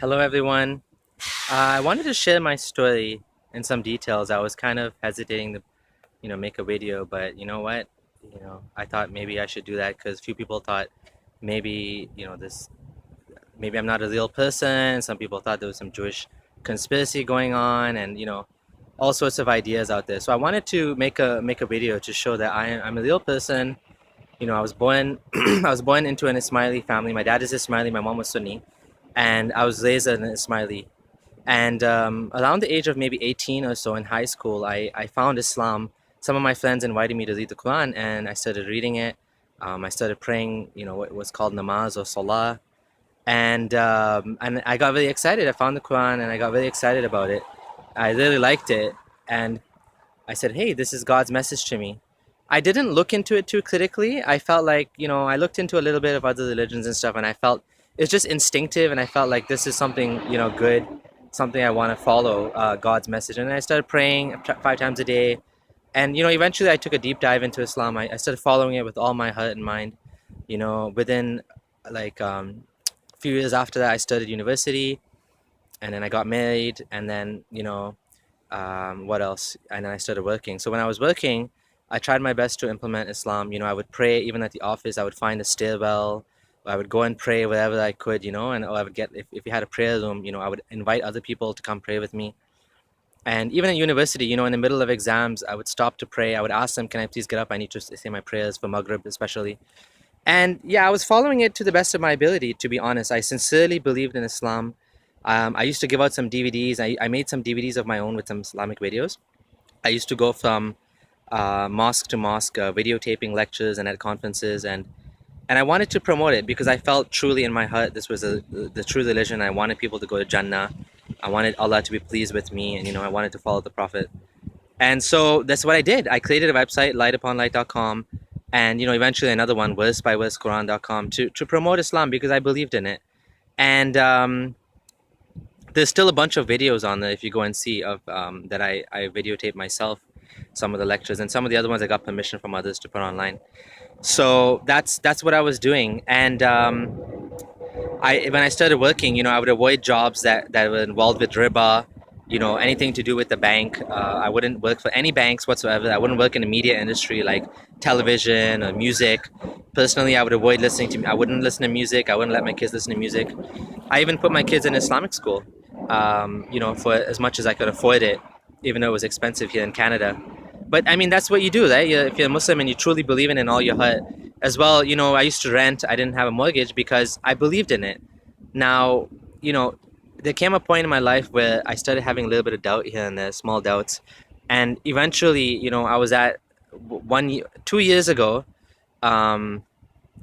Hello, everyone. I wanted to share my story in some details. I was kind of hesitating to, make a video, but you know what? I thought maybe I should do that because few people thought maybe, maybe I'm not a real person. Some people thought there was some Jewish conspiracy going on, and all sorts of ideas out there. So I wanted to make a video to show that I'm a real person. I was born I was born into an Ismaili family. My dad is Ismaili, my mom was Sunni, and I was raised an Ismaili. And around the age of maybe 18 or so in high school, I found Islam. Some of my friends invited me to read the Quran, and I started reading it. I started praying, what was called namaz or salah. And I got really excited. I found the Quran, and I got really excited about it. I really liked it. And I said, hey, this is God's message to me. I didn't look into it too critically. I felt like, I looked into a little bit of other religions and stuff, and I felt it's just instinctive, and I felt like this is something, good, something I want to follow, God's message. And I started praying 5 times a day. And, eventually I took a deep dive into Islam. I started following it with all my heart and mind. Within like a few years after that, I studied university, and then I got married, and then, what else? And then I started working. So when I was working, I tried my best to implement Islam. I would pray even at the office. I would find a stairwell. I would go and pray wherever I could, and I would get, if we had a prayer room, I would invite other people to come pray with me. And even in university, in the middle of exams, I would stop to pray. I would ask them, can I please get up? I need to say my prayers for Maghrib especially. And yeah, I was following it to the best of my ability, to be honest. I sincerely believed in Islam. I used to give out some DVDs. I made some DVDs of my own with some Islamic videos. I used to go from mosque to mosque, videotaping lectures and at conferences, and I wanted to promote it because I felt truly in my heart this was the true religion. I wanted people to go to Jannah. I wanted Allah to be pleased with me, and I wanted to follow the Prophet. And so that's what I did. I created a website, lightuponlight.com, and eventually another one, versebyversequran.com, to promote Islam because I believed in it. And there's still a bunch of videos on there if you go and see of that I videotape myself, some of the lectures, and some of the other ones I got permission from others to put online. So that's what I was doing. And when I started working, I would avoid jobs that were involved with riba, anything to do with the bank. I wouldn't work for any banks whatsoever. I wouldn't work in the media industry like television or music. Personally, I would avoid listening to. I wouldn't listen to music. I wouldn't let my kids listen to music. I even put my kids in Islamic school, for as much as I could afford it, even though it was expensive here in Canada. But I mean, that's what you do, right? If you're a Muslim and you truly believe in it in all your heart, as well. I used to rent. I didn't have a mortgage because I believed in it. Now, you know, there came a point in my life where I started having a little bit of doubt here and there, small doubts, and eventually, I was at 2 years ago. Um,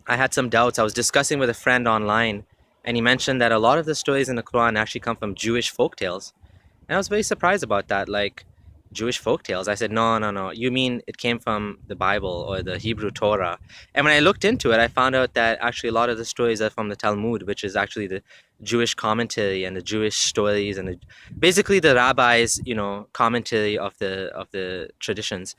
I had some doubts. I was discussing with a friend online, and he mentioned that a lot of the stories in the Quran actually come from Jewish folk tales. And I was very surprised about that, like Jewish folk tales. I said, no, no, no. You mean it came from the Bible or the Hebrew Torah? And when I looked into it, I found out that actually a lot of the stories are from the Talmud, which is actually the Jewish commentary and the Jewish stories and basically the rabbis, commentary of the traditions.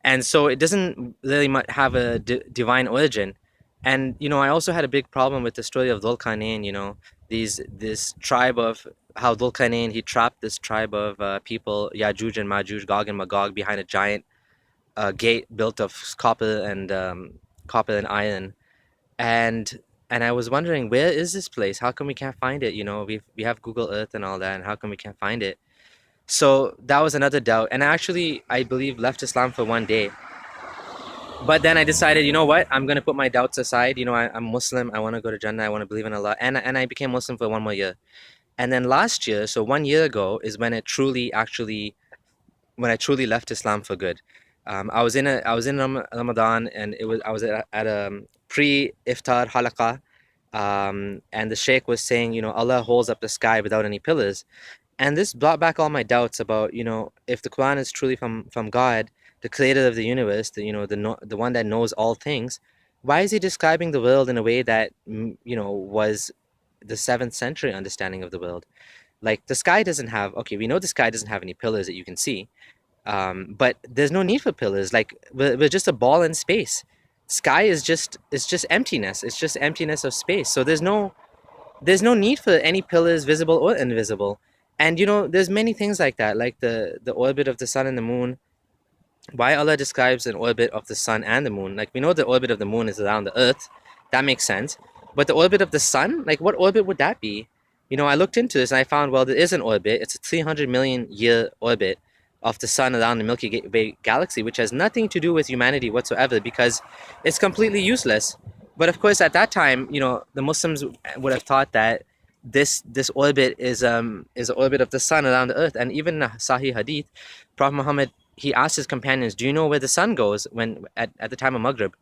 And so it doesn't really have a divine origin. And I also had a big problem with the story of Dhul Qarnayn. This tribe of how Dhul Qarnayn, he trapped this tribe of people, Yajuj and Majuj, Gog and Magog, behind a giant gate built of copper and iron. And I was wondering, where is this place? How come we can't find it? We have Google Earth and all that, and how come we can't find it? So that was another doubt. And I believe, left Islam for one day. But then I decided, you know what? I'm gonna put my doubts aside. I'm Muslim. I want to go to Jannah. I want to believe in Allah. And I became Muslim for one more year. And then last year, so 1 year ago, is when when I truly left Islam for good. I was in Ramadan, and I was at a pre-iftar halaqah, and the sheikh was saying, Allah holds up the sky without any pillars. And this brought back all my doubts about, if the Quran is truly from God, the creator of the universe, the one that knows all things, why is he describing the world in a way that, was the 7th century understanding of the world? Like, the sky doesn't have, okay, we know the sky doesn't have any pillars that you can see, but there's no need for pillars. Like, we're just a ball in space. Sky is just, it's just emptiness. It's just emptiness of space. So there's no there's no need for any pillars, visible or invisible. And there's many things like that, like the orbit of the sun and the moon. Why Allah describes an orbit of the sun and the moon? Like, we know the orbit of the moon is around the earth. That makes sense. But the orbit of the sun, like, what orbit would that be? I looked into this and I found, well, there is an orbit. It's a 300 million year orbit of the sun around the Milky Way galaxy, which has nothing to do with humanity whatsoever, because it's completely useless. But of course, at that time, the Muslims would have thought that this orbit is an orbit of the sun around the earth. And even in Sahih Hadith, Prophet Muhammad, he asked his companions, do you know where the sun goes when at the time of Maghrib?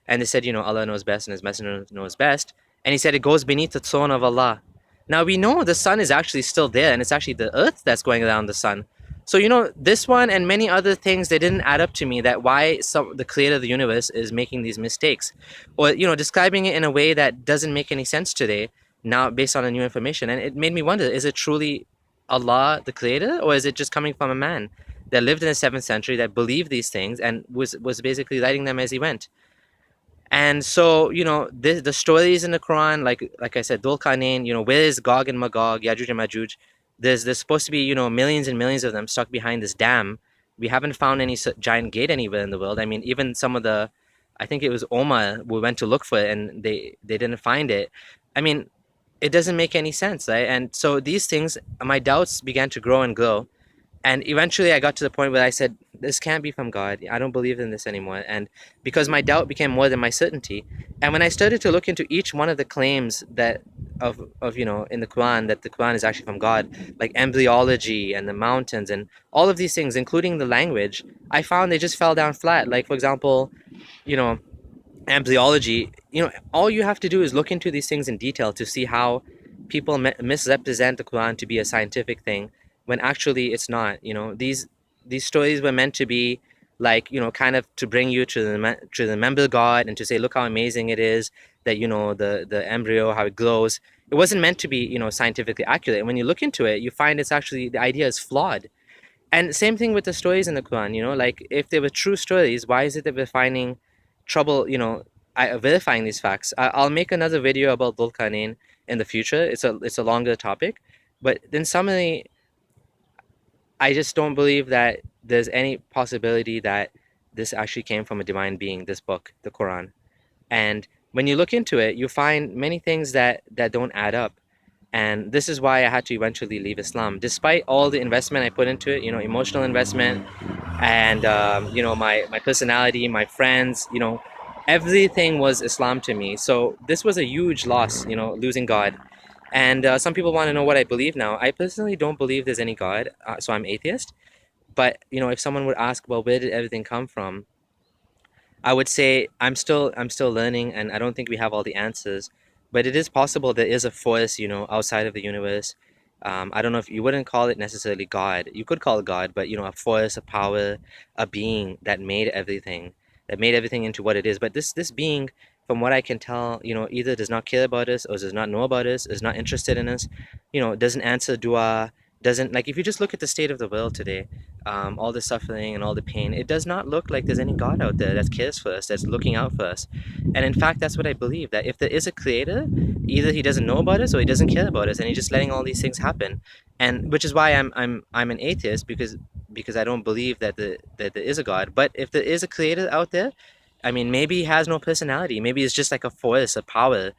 And they said, Allah knows best and his messenger knows best. And he said, it goes beneath the throne of Allah. Now we know the sun is actually still there, and it's actually the earth that's going around the sun. So this one and many other things, they didn't add up to me, that why the creator of the universe is making these mistakes, or describing it in a way that doesn't make any sense today, now based on the new information. And it made me wonder, is it truly Allah the creator, or is it just coming from a man that lived in the 7th century, that believed these things and was basically writing them as he went? And so, the stories in the Quran, like I said, Dhul Qarnayn, where is Gog and Magog, Yajuj and Majuj? There's supposed to be, millions and millions of them stuck behind this dam. We haven't found any giant gate anywhere in the world. I mean, even some of I think it was Omar, we went to look for it and they didn't find it. I mean, it doesn't make any sense, right? And so these things, my doubts began to grow and grow. And eventually I got to the point where I said, this can't be from God. I don't believe in this anymore. And because my doubt became more than my certainty. And when I started to look into each one of the claims that of in the Quran, that the Quran is actually from God, like embryology and the mountains and all of these things, including the language, I found they just fell down flat. Like, for example, you know, embryology, all you have to do is look into these things in detail to see how people misrepresent the Quran to be a scientific thing, when actually it's not. These stories were meant to be like, kind of to bring you to remember God, and to say, look how amazing it is that, the embryo, how it glows. It wasn't meant to be, scientifically accurate. And when you look into it, you find it's actually, the idea is flawed. And same thing with the stories in the Quran, like, if they were true stories, why is it that we're finding trouble, verifying these facts? I'll make another video about Dhul Qarnayn in the future. It's a longer topic, but in summary, I just don't believe that there's any possibility that this actually came from a divine being, this book, the Quran. And when you look into it, you find many things that don't add up. And this is why I had to eventually leave Islam, despite all the investment I put into it, emotional investment, and my personality, my friends, everything was Islam to me. So this was a huge loss, losing God. And some people want to know what I believe now. I personally don't believe there's any God, so I'm atheist. But if someone would ask, well, where did everything come from? I would say I'm still learning, and I don't think we have all the answers. But it is possible there is a force, outside of the universe. I don't know, if you wouldn't call it necessarily God. You could call it God, but a force, a power, a being that made everything into what it is. But this being, from what I can tell, either does not care about us, or does not know about us, is not interested in us, doesn't answer dua, doesn't, like, if you just look at the state of the world today, all the suffering and all the pain, it does not look like there's any God out there that cares for us, that's looking out for us. And in fact, that's what I believe, that if there is a creator, either he doesn't know about us or he doesn't care about us, and he's just letting all these things happen. And which is why I'm an atheist, because I don't believe that there is a God. But if there is a creator out there, I mean, maybe he has no personality. Maybe it's just like a force, a power,